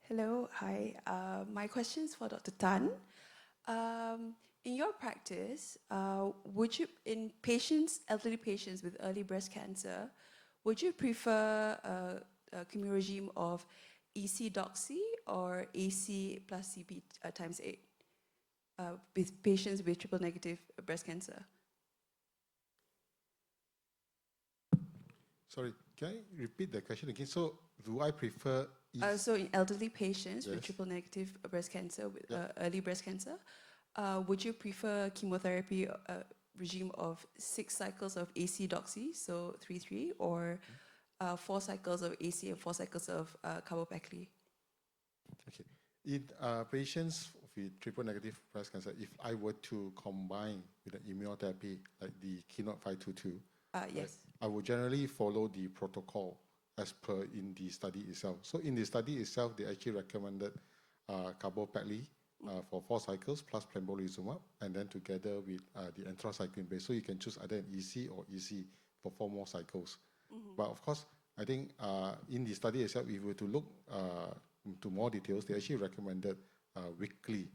Hello, hi. My question is for Dr. Tan. In your practice, would you, in patients, elderly patients with early breast cancer, would you prefer a chemo regime of EC doxy or AC plus CP times 8 with patients with triple negative breast cancer? Sorry, can I repeat the question again? So, do I prefer... So in elderly patients with triple negative breast cancer, with early breast cancer, would you prefer chemotherapy regime of 6 cycles of AC doxy, so 3-3, or 4 cycles of AC and 4 cycles of carbopacly? Okay. In patients with triple negative breast cancer, if I were to combine with an immunotherapy like the Keynote 522, yes, I would generally follow the protocol as per in the study itself. So in the study itself, they actually recommended carbopacly for 4 cycles plus pembrolizumab, and then together with the anthracycline base. So you can choose either an EC or EC for 4 more cycles. But of course, I think in the study itself, if we were to look into more details, they actually recommended weekly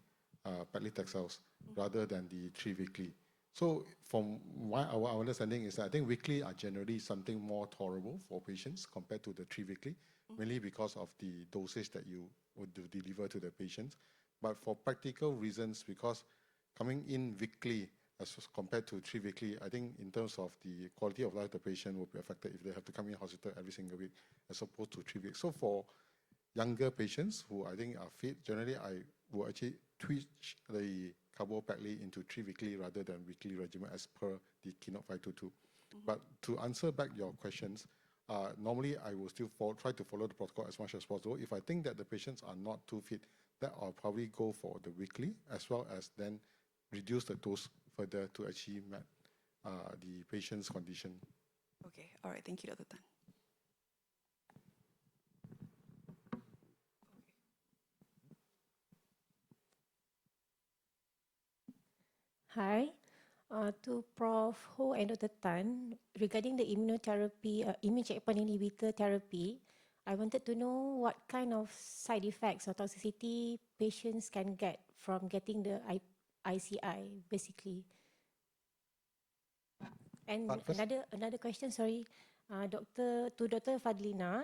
paclitaxels rather than the 3-weekly. So from our understanding is that I think weekly are generally something more tolerable for patients compared to the 3-weekly, mainly because of the dosage that you would deliver to the patients. But for practical reasons, because coming in weekly as compared to 3-weekly, I think in terms of the quality of life of the patient will be affected if they have to come in hospital every single week as opposed to 3 weeks. So for younger patients who I think are fit, generally I will actually switch the carbopacly into 3-weekly rather than weekly regimen as per the Keynote 522. But to answer back your questions, normally I will still try to follow the protocol as much as possible. If I think that the patients are not too fit, then I'll probably go for the weekly as well as then reduce the dose further to achieve the patient's condition. Okay, all right, thank you, Dr. Tan. Hi, to Prof. Ho and Dr. Tan, regarding the immunotherapy, immune checkpoint inhibitor therapy, I wanted to know what kind of side effects or toxicity patients can get from getting the ICI, basically. And another question, sorry, Dr. Fadhlina,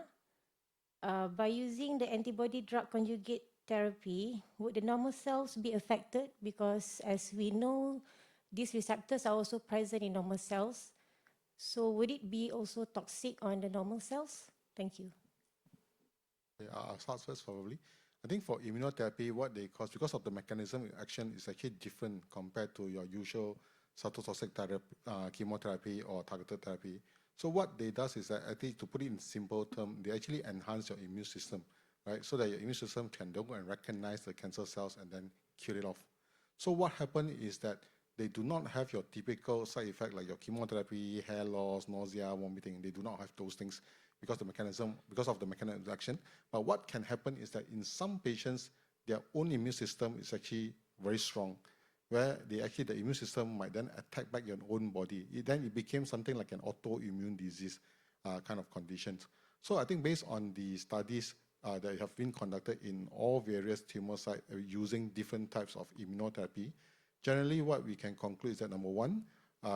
by using the antibody drug conjugate therapy, would the normal cells be affected? Because as we know, these receptors are also present in normal cells. So would it be also toxic on the normal cells? Thank you. I'll start first probably. I think for immunotherapy, what they cause, because of the mechanism of action is actually different compared to your usual cytotoxic chemotherapy or targeted therapy. So what they does is that, I think to put it in simple terms, they actually enhance your immune system, right? So that your immune system can go and recognize the cancer cells and then kill it off. So what happened is that they do not have your typical side effect like your chemotherapy, hair loss, nausea, vomiting. They do not have those things because of the mechanism of action. But what can happen is that in some patients, their own immune system is actually very strong, where the immune system might then attack back your own body. It became something like an autoimmune disease kind of conditions. So I think based on the studies that have been conducted in all various tumor sites using different types of immunotherapy, generally what we can conclude is that number one,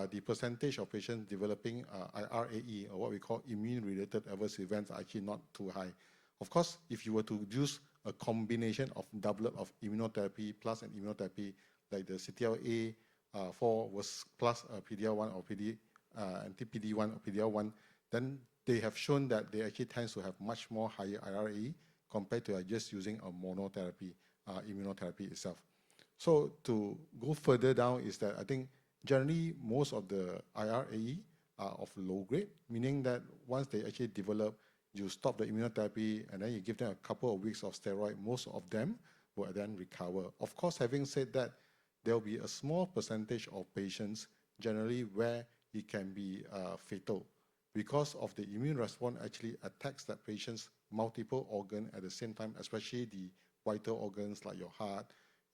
the percentage of patients developing IRAE, or what we call immune-related adverse events, are actually not too high. Of course, if you were to use a combination of doublet of immunotherapy plus an immunotherapy, like the CTLA-4 was plus PD-L1 or anti-PD-1 or PD-L1, then they have shown that they actually tend to have much more higher IRAE compared to just using a monotherapy, immunotherapy itself. So to go further down is that I think generally most of the IRAE are of low grade, meaning that once they actually develop, you stop the immunotherapy and then you give them a couple of weeks of steroid, most of them will then recover. Of course, having said that, there will be a small percentage of patients generally where it can be fatal because of the immune response actually attacks that patient's multiple organ at the same time, especially the vital organs like your heart,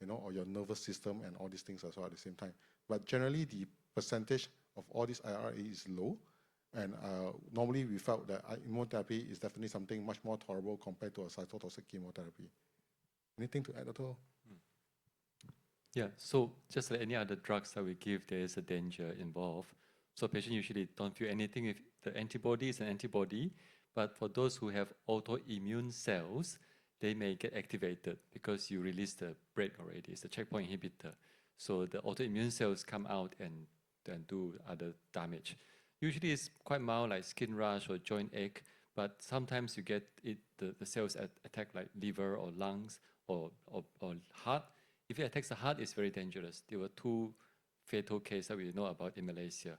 or your nervous system and all these things as well at the same time. But generally, the percentage of all these IRA is low. And normally we felt that immunotherapy is definitely something much more tolerable compared to a cytotoxic chemotherapy. Anything to add at all? Yeah, so just like any other drugs that we give, there is a danger involved. So patients usually don't feel anything if the antibody is an antibody, but for those who have autoimmune cells, they may get activated because you release the brake already. It's a checkpoint inhibitor. So the autoimmune cells come out and do other damage. Usually it's quite mild, like skin rash or joint ache, but sometimes you get the cells attack like liver or lungs or heart. If it attacks the heart, it's very dangerous. There were 2 fatal cases that we know about in Malaysia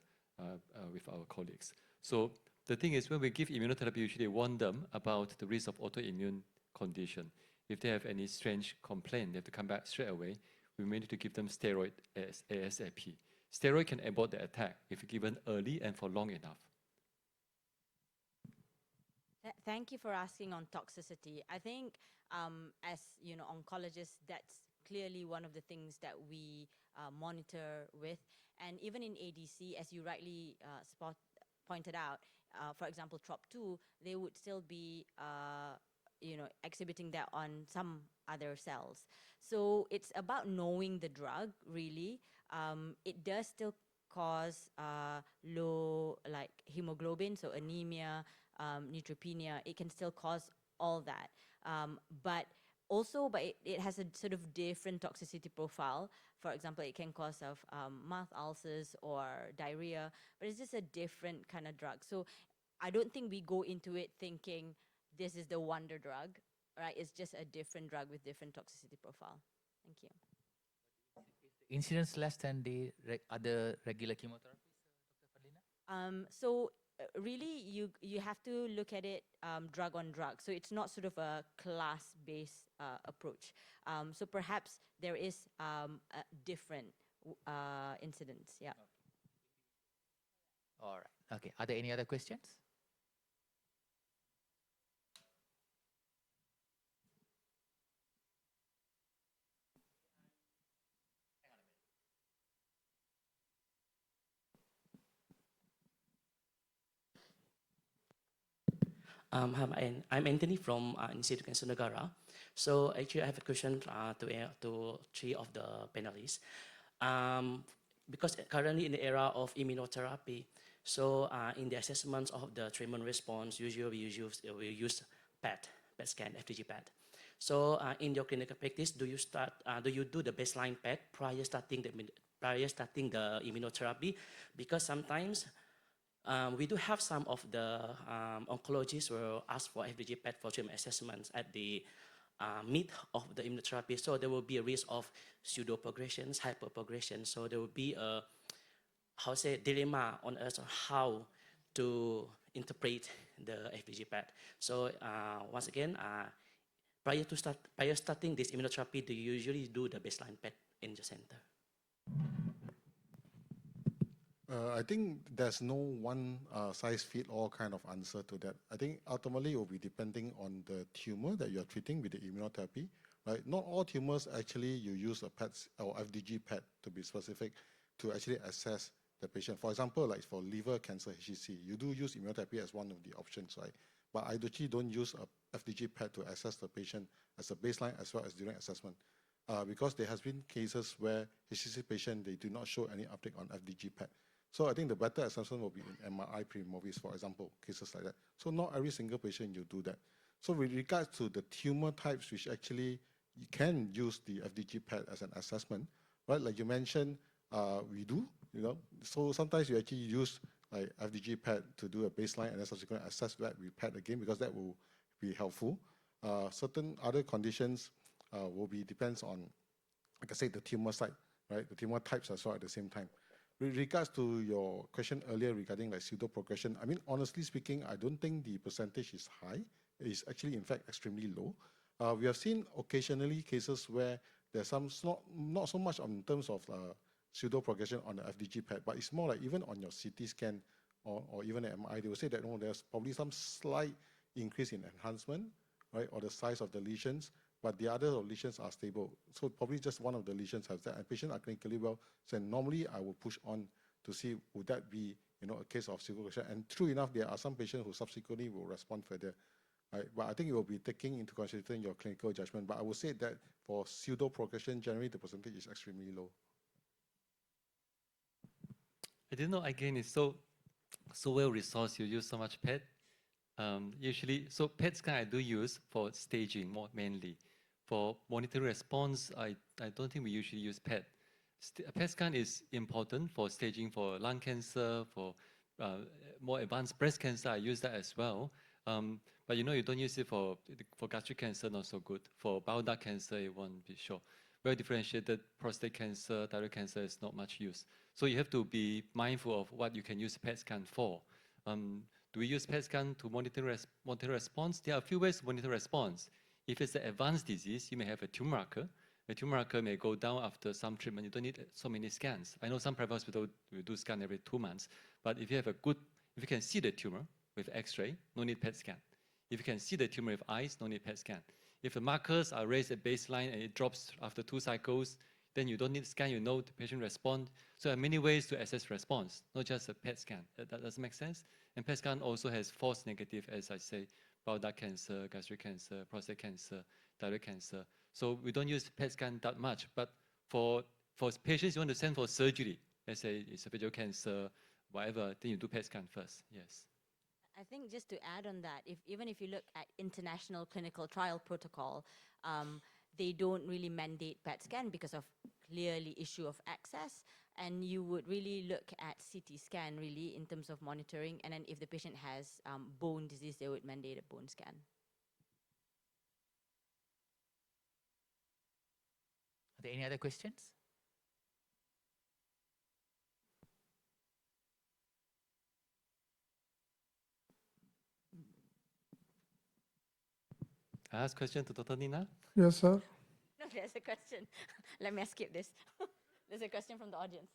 with our colleagues. So the thing is, when we give immunotherapy, we usually warn them about the risk of autoimmune condition. If they have any strange complaint, they have to come back straight away. We may need to give them steroid ASAP. Steroid can abort the attack if given early and for long enough. Thank you for asking on toxicity. I think as you know, oncologists, that's clearly one of the things that we monitor with. And even in ADC, as you rightly pointed out, for example, TROP2, they would still be exhibiting that on some other cells. So it's about knowing the drug, really. It does still cause low like hemoglobin, so anemia, neutropenia. It can still cause all that. But it has a sort of different toxicity profile. For example, it can cause mouth ulcers or diarrhea, but it's just a different kind of drug. So I don't think we go into it thinking this is the wonder drug, right? It's just a different drug with different toxicity profile. Thank you. Incidence less than the other regular chemotherapies, Dr. Fadhlina? Really, you have to look at it drug on drug. So it's not sort of a class-based approach. So perhaps there is a different incidence. Yeah. Okay. All right. Okay. Are there any other questions? Hi, I'm Anthony from Institute Cancer Negara. So actually, I have a question to 3 of the panelists. Because currently in the era of immunotherapy, so in the assessments of the treatment response, usually we use PET scan, FDG PET. So in your clinical practice, do you do the baseline PET prior starting the immunotherapy? Because sometimes we do have some of the oncologists will ask for FDG PET for treatment assessments at the mid of the immunotherapy. So there will be a risk of pseudo-progressions, hyper-progression. So there will be a, dilemma on us on how to interpret the FDG PET. So once again, prior starting this immunotherapy, do you usually do the baseline PET in the center? I think there's no one size-fit-all kind of answer to that. I think ultimately it will be depending on the tumor that you're treating with the immunotherapy, right? Not all tumors actually you use a PET or FDG PET to be specific to actually assess the patient. For example, like for liver cancer HCC, you do use immunotherapy as one of the options, right? But I actually don't use a FDG PET to assess the patient as a baseline as well as during assessment. Because there has been cases where HCC patient, they do not show any uptake on FDG PET. So I think the better assessment will be in MRI pre-movies, for example, cases like that. So not every single patient you do that. So with regards to the tumor types, which actually you can use the FDG PET as an assessment, right? Like you mentioned, we do, So sometimes you actually use like FDG PET to do a baseline and then subsequently assess that with PET again, because that will be helpful. Certain other conditions depends on, like I said, the tumor site, right? The tumor types as well at the same time. With regards to your question earlier regarding like pseudo-progression, I mean, honestly speaking, I don't think the percentage is high. It's actually, in fact, extremely low. We have seen occasionally cases where there's not so much in terms of pseudo-progression on the FDG PET, but it's more like even on your CT scan or even an MRI, they will say that there's probably some slight increase in enhancement, right, or the size of the lesions, but the other lesions are stable. So probably just one of the lesions has that, and patients are clinically well. So normally I will push on to see would that be a case of single question. And true enough, there are some patients who subsequently will respond further. Right? But I think it will be taking into consideration your clinical judgment. But I would say that for pseudo progression, generally the percentage is extremely low. I didn't know again it's so well resourced. You use so much PET. Usually, so PET scan I do use for staging more mainly. For monitoring response, I don't think we usually use PET. PET scan is important for staging for lung cancer, for more advanced breast cancer. I use that as well. But you don't use it for gastric cancer, not so good. For bile duct cancer, it won't be sure. Well differentiated prostate cancer, thyroid cancer is not much use. So you have to be mindful of what you can use PET scan for. Do we use PET scan to monitor response? There are a few ways to monitor response. If it's an advanced disease, you may have a tumor marker. A tumor marker may go down after some treatment. You don't need so many scans. I know some private hospitals will do scan every 2 months. But if you can see the tumor with X-ray, no need PET scan. If you can see the tumor with eyes, no need PET scan. If the markers are raised at baseline and it drops after 2 cycles, then you don't need scan, the patient respond. So there are many ways to assess response, not just a PET scan. That does make sense? And PET scan also has false negative, as I say, bile duct cancer, gastric cancer, prostate cancer, thyroid cancer. So we don't use PET scan that much. But for patients you want to send for surgery, let's say esophageal cancer, whatever, then you do PET scan first, yes. I think just to add on that, even if you look at international clinical trial protocol, they don't really mandate PET scan because of clearly issue of access. And you would really look at CT scan really in terms of monitoring. And then if the patient has bone disease, they would mandate a bone scan. Are there any other questions? I ask question to Dr. Nina. Yes, sir. No, there's a question. Let me skip this. There's a question from the audience.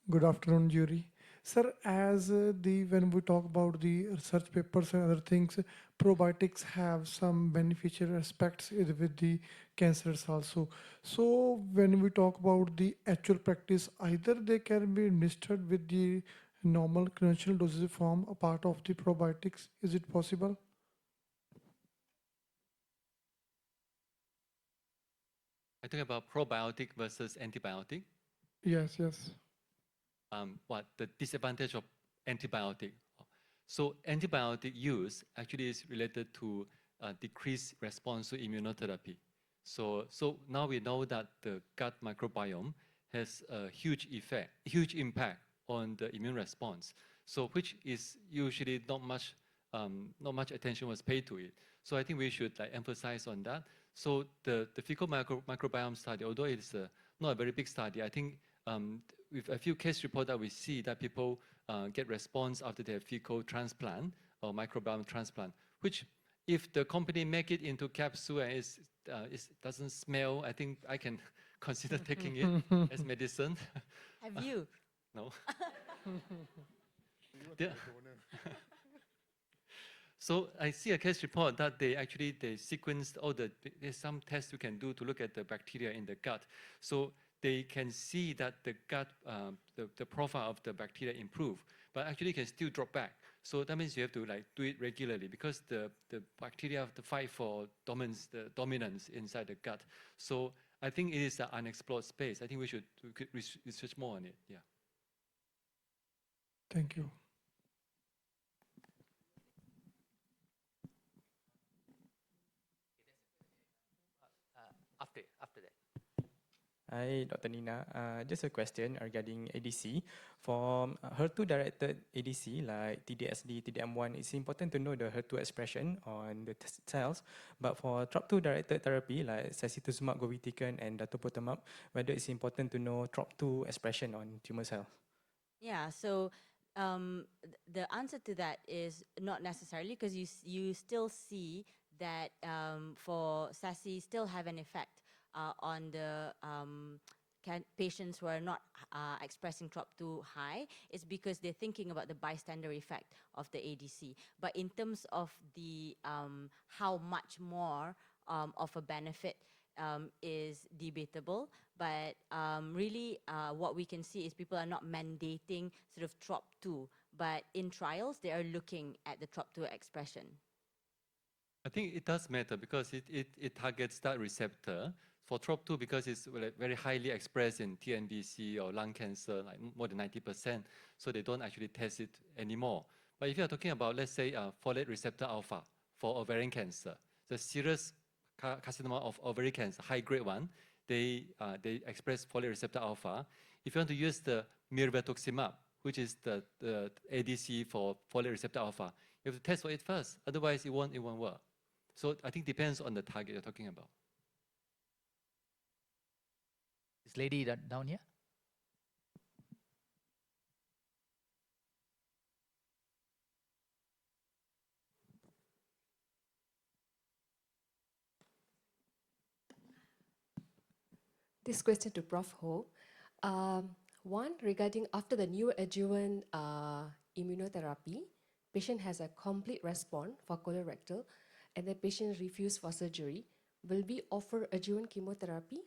Good afternoon, jury. Sir, as when we talk about the research papers and other things, probiotics have some beneficial aspects with the cancers also. So when we talk about the actual practice, either they can be administered with the normal conventional dosage form, a part of the probiotics. Is it possible? I talk about probiotic versus antibiotic. Yes, yes. What the disadvantage of antibiotic? So antibiotic use actually is related to decreased response to immunotherapy. So now we know that the gut microbiome has a huge impact on the immune response. So which is usually not much attention was paid to it. So I think we should emphasize on that. So the fecal microbiome study, although it's not a very big study, I think with a few case reports that we see that people get response after their fecal transplant or microbiome transplant, which if the company make it into capsule and it doesn't smell, I think I can consider taking it as medicine. Have you? No. So I see a case report that they sequenced there's some tests you can do to look at the bacteria in the gut. So they can see that the gut, the profile of the bacteria improve, but actually can still drop back. So that means you have to do it regularly because the bacteria have to fight for dominance inside the gut. So I think it is an unexplored space. I think we could research more on it. Yeah. Thank you. After that. Hi, Dr. Nina. Just a question regarding ADC. For HER2-directed ADC like TDSD, TDM1, it's important to know the HER2 expression on the cells. But for TROP2-directed therapy like sacituzumab govitecan and datopotamab, whether it's important to know TROP2 expression on tumor cells. Yeah, so the answer to that is not necessarily because you still see that for SASI still have an effect on the patients who are not expressing TROP2 high. It's because they're thinking about the bystander effect of the ADC. But in terms of the how much more of a benefit is debatable, but really what we can see is people are not mandating sort of TROP2, but in trials they are looking at the TROP2 expression. I think it does matter because it targets that receptor. For TROP2, because it's very highly expressed in TNBC or lung cancer, like more than 90%, so they don't actually test it anymore. But if you're talking about, let's say, folate receptor alpha for ovarian cancer, the serious carcinoma of ovarian cancer, high-grade one, they express folate receptor alpha. If you want to use the mirvetuximab, which is the ADC for folate receptor alpha, you have to test for it first. Otherwise, it won't work. So I think it depends on the target you're talking about. This lady down here. This question to Prof. Ho. One, regarding after the neoadjuvant immunotherapy, patient has a complete response for colorectal and the patient refused for surgery. Will we offer adjuvant chemotherapy?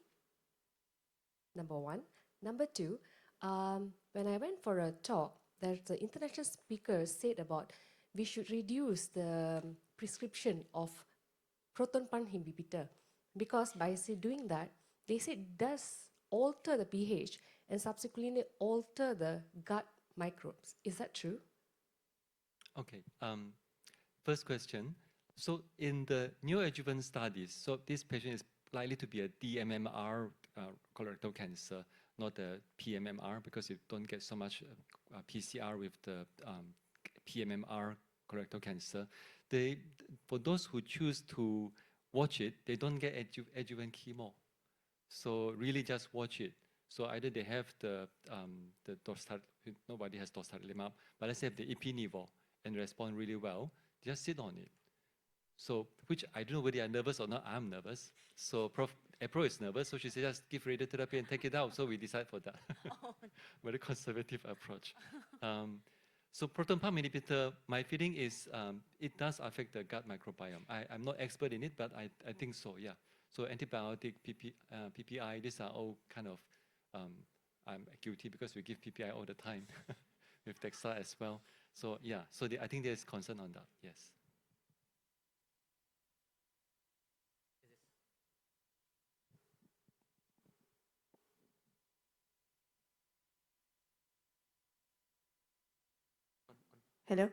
Number one. Number two, when I went for a talk, there's the international speaker said about we should reduce the prescription of proton pump inhibitor because by doing that, they say it does alter the pH and subsequently alter the gut microbes. Is that true? Okay. First question. So in the neoadjuvant studies, so this patient is likely to be a dMMR colorectal cancer, not a pMMR, because you don't get so much PCR with the pMMR colorectal cancer. For those who choose to watch it, they don't get adjuvant chemo. So really just watch it. So either they have the nobody has dostarlimab, but let's say if the ipi-nivo and respond really well, just sit on it. So, which I don't know whether I'm nervous or not. I'm nervous. So Prof. April is nervous, so she said just give radiotherapy and take it out. So we decide for that. Very conservative approach. So proton pump inhibitor, my feeling is it does affect the gut microbiome. I'm not expert in it, but I think so, yeah. So antibiotic, PPI, these are all kind of, I'm guilty because we give PPI all the time with DEXA as well. So yeah, so I think there's concern on that, yes. Hello.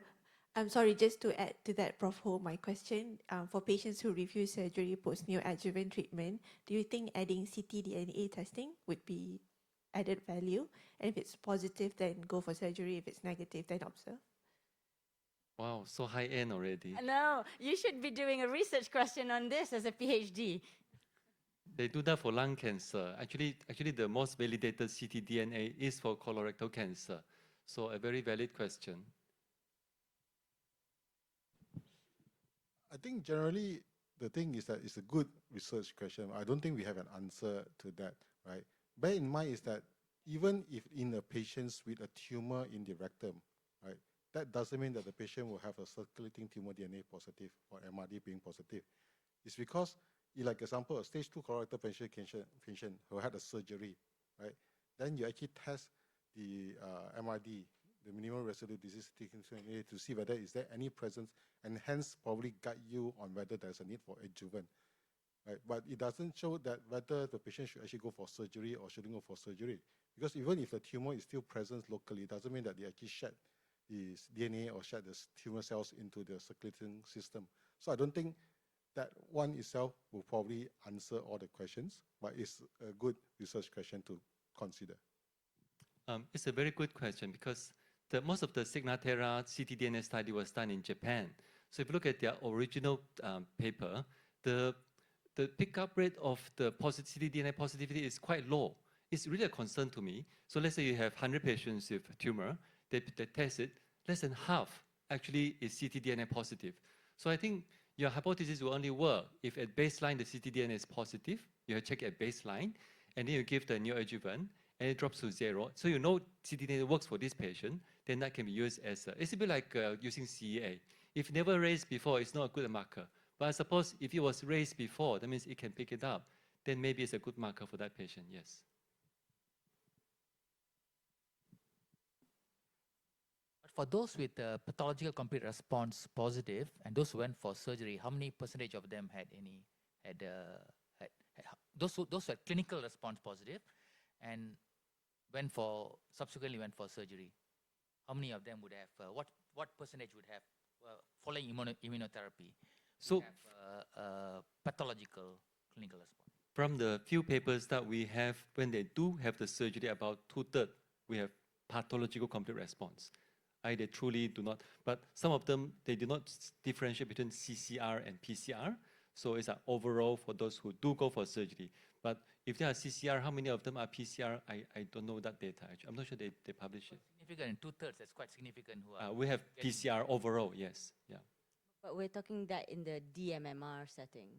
I'm sorry, just to add to that, Prof. Ho, my question, for patients who refuse surgery post-neoadjuvant treatment, do you think adding ctDNA testing would be added value? And if it's positive, then go for surgery. If it's negative, then observe? Wow, so high end already. No, you should be doing a research question on this as a PhD. They do that for lung cancer. Actually, the most validated ctDNA is for colorectal cancer. So a very valid question. I think generally the thing is that it's a good research question. I don't think we have an answer to that, right? Bear in mind is that even if in a patient with a tumor in the rectum, right, that doesn't mean that the patient will have a circulating tumor DNA positive or MRD being positive. It's because, like example, a stage 2 colorectal patient who had a surgery, right? Then you actually test the MRD, the minimal residual disease to see whether is there any presence, and hence probably guide you on whether there's a need for adjuvant. Right? But it doesn't show that whether the patient should actually go for surgery or shouldn't go for surgery. Because even if the tumor is still present locally, it doesn't mean that they actually shed the DNA or shed the tumor cells into the circulating system. So I don't think that one itself will probably answer all the questions, but it's a good research question to consider. It's a very good question because most of the Signatera ctDNA study was done in Japan. So if you look at their original paper, the pickup rate of the ctDNA positivity is quite low. It's really a concern to me. So let's say you have 100 patients with a tumor, they test it, less than half actually is ctDNA positive. So I think your hypothesis will only work if at baseline the ctDNA is positive, you check at baseline, and then you give the neoadjuvant, and it drops to 0. So you know ctDNA works for this patient, then that can be used as it's a bit like using CEA. If never raised before, it's not a good marker. But I suppose if it was raised before, that means it can pick it up. then maybe it's a good marker for that patient, yes. But for those with pathological complete response positive and those who went for surgery, how many percentage of them had those who had clinical response positive and subsequently went for surgery? How many of them would have, what percentage would have, following immunotherapy, So have pathological clinical response? from the few papers that we have, when they do have the surgery, about 2/3, we have pathological complete response. They truly do not, but some of them, they do not differentiate between CCR and PCR. So it's overall for those who do go for surgery. But if they are CCR, how many of them are PCR? I don't know that data. Actually. I'm not sure they publish it. Significant, in 2/3, that's quite significant. We have PCR overall, yes. Yeah. But we're talking that in the DMMR setting.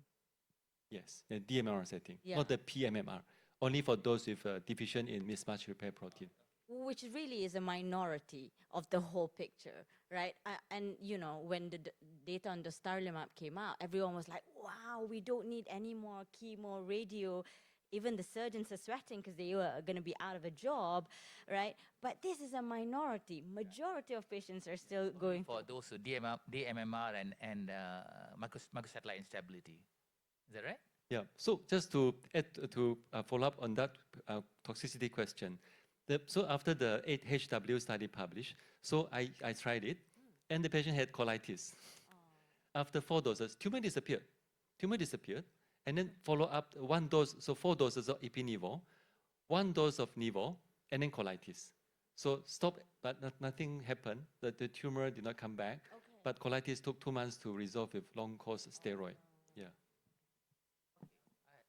Yes, the DMMR setting, Yeah. not the PMMR. Only for those with deficient in mismatch repair protein. Which really is a minority of the whole picture, right? And you know, when the data on the dostarlimab came out, everyone was like, wow, we don't need any more chemo, radio. Even the surgeons are sweating because they were going to be out of a job, right? But this is a minority. Majority of patients are still going for those who DMMR and microsatellite instability. Is that right? Yeah, so just to add, to follow up on that toxicity question. So after the 8HW study published, so I tried it, and the patient had colitis. After 4 doses, tumor disappeared. And then follow up 1 dose, so 4 doses of ipi-nivo, 1 dose of nivo, and then colitis. So stop, but nothing happened. The tumor did not come back, but colitis took 2 months to resolve with long-course steroid. Yeah.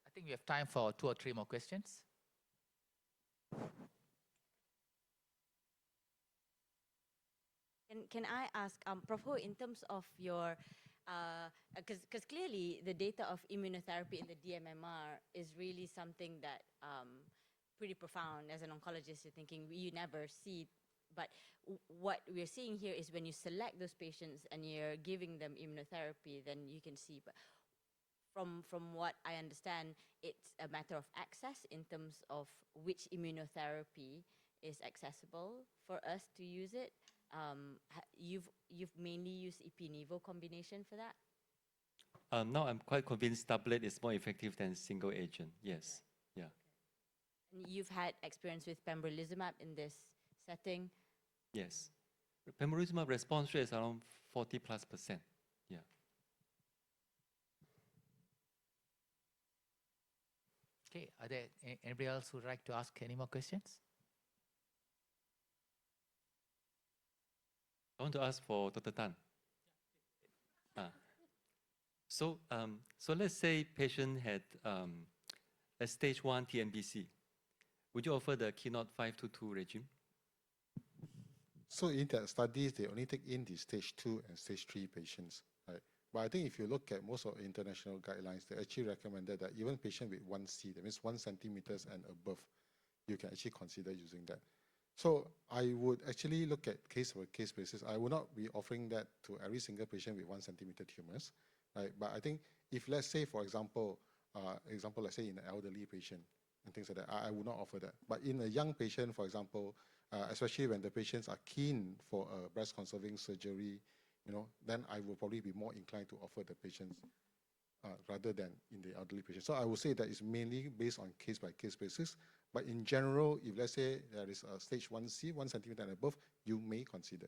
I think we have time for 2 or 3 more questions. Can I ask, Prof, Ho, in terms of your, because clearly the data of immunotherapy in the DMMR is really something that pretty profound. As an oncologist, you're thinking you never see, but what we're seeing here is when you select those patients and you're giving them immunotherapy, then you can see. But from what I understand, it's a matter of access in terms of which immunotherapy is accessible for us to use it. You've mainly used ipi-nivo combination for that? Now I'm quite convinced doublet is more effective than single agent. Yes. Okay. Yeah. And you've had experience with pembrolizumab in this setting? Yes. Pembrolizumab response rate is around 40+%. Yeah. Okay, are there anybody else who would like to ask any more questions? I want to ask for Dr. Tan. So let's say patient had a stage 1 TNBC. Would you offer the Keynote 522 regime? So in that studies, they only take in the stage 2 and stage 3 patients, right? But I think if you look at most of international guidelines, they actually recommended that even patient with 1C, that means 1 centimeters and above, you can actually consider using that. So I would actually look at case-by-case basis. I would not be offering that to every single patient with 1 centimeter tumors, right? But I think if, let's say, for example, let's say in an elderly patient and things like that, I would not offer that. But in a young patient, for example, especially when the patients are keen for a breast conserving surgery, then I will probably be more inclined to offer the patients rather than in the elderly patient. So I would say that it's mainly based on case-by-case basis. But in general, if let's say there is a stage 1C, 1 centimeter and above, you may consider.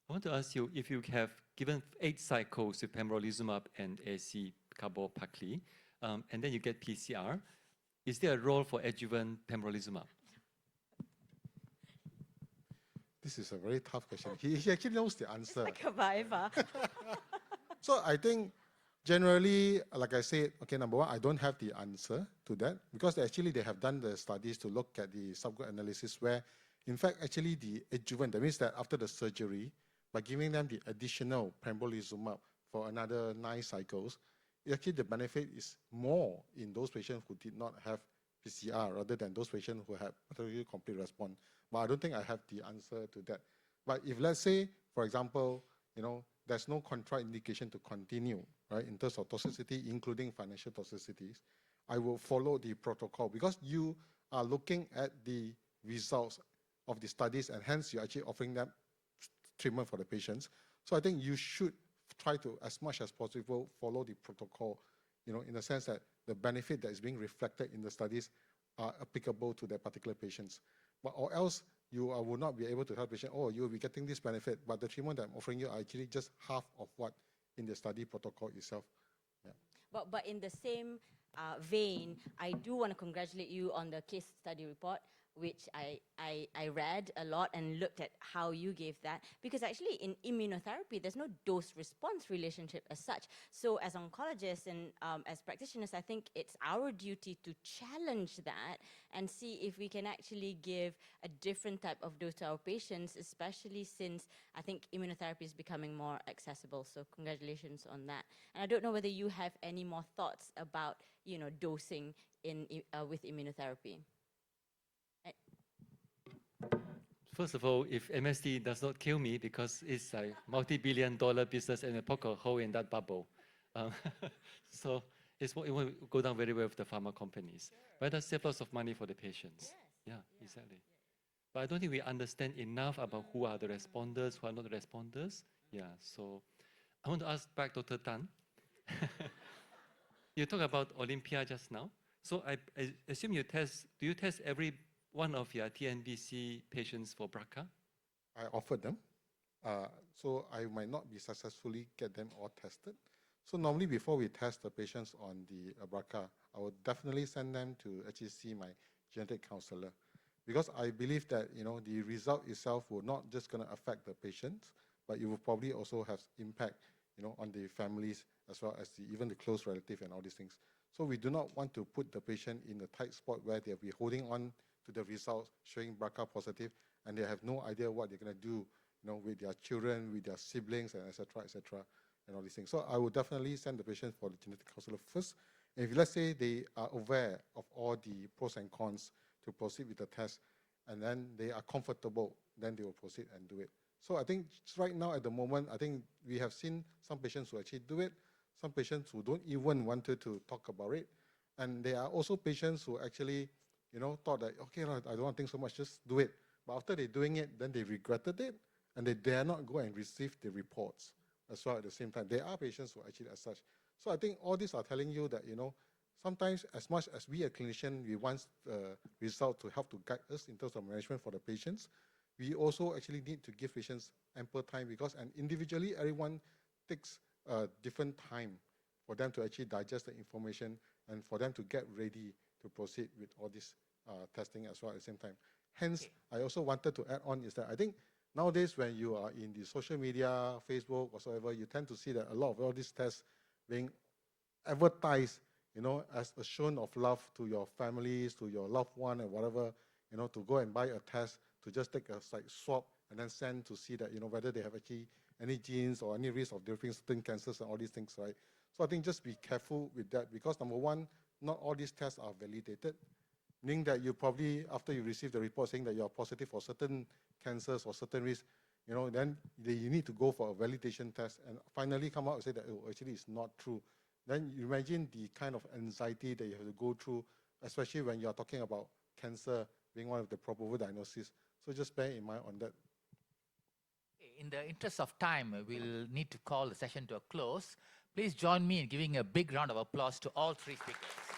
I want to ask you, if you have given 8 cycles with pembrolizumab and AC carbopacli, and then you get PCR, is there a role for adjuvant pembrolizumab? This is a very tough question. He actually knows the answer. Like a viva. So I think generally, like I said, okay, number one, I don't have the answer to that because actually they have done the studies to look at the subgroup analysis where, in fact, actually the adjuvant, that means that after the surgery, by giving them the additional pembrolizumab for another 9 cycles, actually the benefit is more in those patients who did not have PCR rather than those patients who had particularly complete response. But I don't think I have the answer to that. But if let's say, for example, there's no contraindication to continue, right, in terms of toxicity, including financial toxicities, I will follow the protocol because you are looking at the results of the studies and hence you're actually offering them treatment for the patients. So I think you should try to, as much as possible, follow the protocol, in the sense that the benefit that is being reflected in the studies are applicable to their particular patients. But or else you will not be able to help patient, oh, you will be getting this benefit, but the treatment that I'm offering you are actually just half of what in the study protocol itself. Yeah. But in the same vein, I do want to congratulate you on the case study report, which I read a lot and looked at how you gave that. Because actually in immunotherapy, there's no dose-response relationship as such. So as oncologists and as practitioners, I think it's our duty to challenge that and see if we can actually give a different type of dose to our patients, especially since I think immunotherapy is becoming more accessible. So congratulations on that. And I don't know whether you have any more thoughts about, dosing with immunotherapy. First of all, if MSD does not kill me because it's a multi-billion-dollar business and I poke a hole in that bubble, so it will go down very well with the pharma companies. Sure. But it does save lots of money for the patients. Yes. Yeah, exactly. But I don't think we understand enough about who are the responders, who are not the responders. Yeah, so I want to ask back Dr. Tan. You talked about Olympia just now. So I assume do you test every one of your TNBC patients for BRCA? I offered them. So I might not be successfully get them all tested. So normally before we test the patients on the BRCA, I would definitely send them to actually see my genetic counselor. Because I believe that, the result itself will not just going to affect the patients, but it will probably also have impact, on the families as well as even the close relative and all these things. So we do not want to put the patient in a tight spot where they'll be holding on to the results showing BRCA positive and they have no idea what they're going to do, with their children, with their siblings, and et cetera, and all these things. So I would definitely send the patient for the genetic counselor first. And if let's say they are aware of all the pros and cons to proceed with the test, and then they are comfortable, then they will proceed and do it. So I think right now at the moment, I think we have seen some patients who actually do it, some patients who don't even want to talk about it. And there are also patients who actually, thought that, okay, no, I don't want to think so much, just do it. But after they're doing it, then they regretted it, and they dare not go and receive the reports as well at the same time. There are patients who actually as such. So I think all these are telling you that, sometimes as much as we as clinicians, we want the result to help to guide us in terms of management for the patients, we also actually need to give patients ample time because individually, everyone takes a different time for them to actually digest the information and for them to get ready to proceed with all this testing as well at the same time. Hence, I also wanted to add on is that I think nowadays when you are in the social media, Facebook, whatsoever, you tend to see that a lot of all these tests being advertised, as a show of love to your families, to your loved one and whatever, to go and buy a test, to just take a swab and then send to see that, whether they have actually any genes or any risk of developing certain cancers and all these things, right? So I think just be careful with that because number one, not all these tests are validated, meaning that you probably, after you receive the report saying that you are positive for certain cancers or certain risks, then you need to go for a validation test and finally come out and say that, oh, actually it's not true. Then you imagine the kind of anxiety that you have to go through, especially when you are talking about cancer being one of the probable diagnoses. So just bear in mind on that. In the interest of time, we'll need to call the session to a close. Please join me in giving a big round of applause to all three speakers.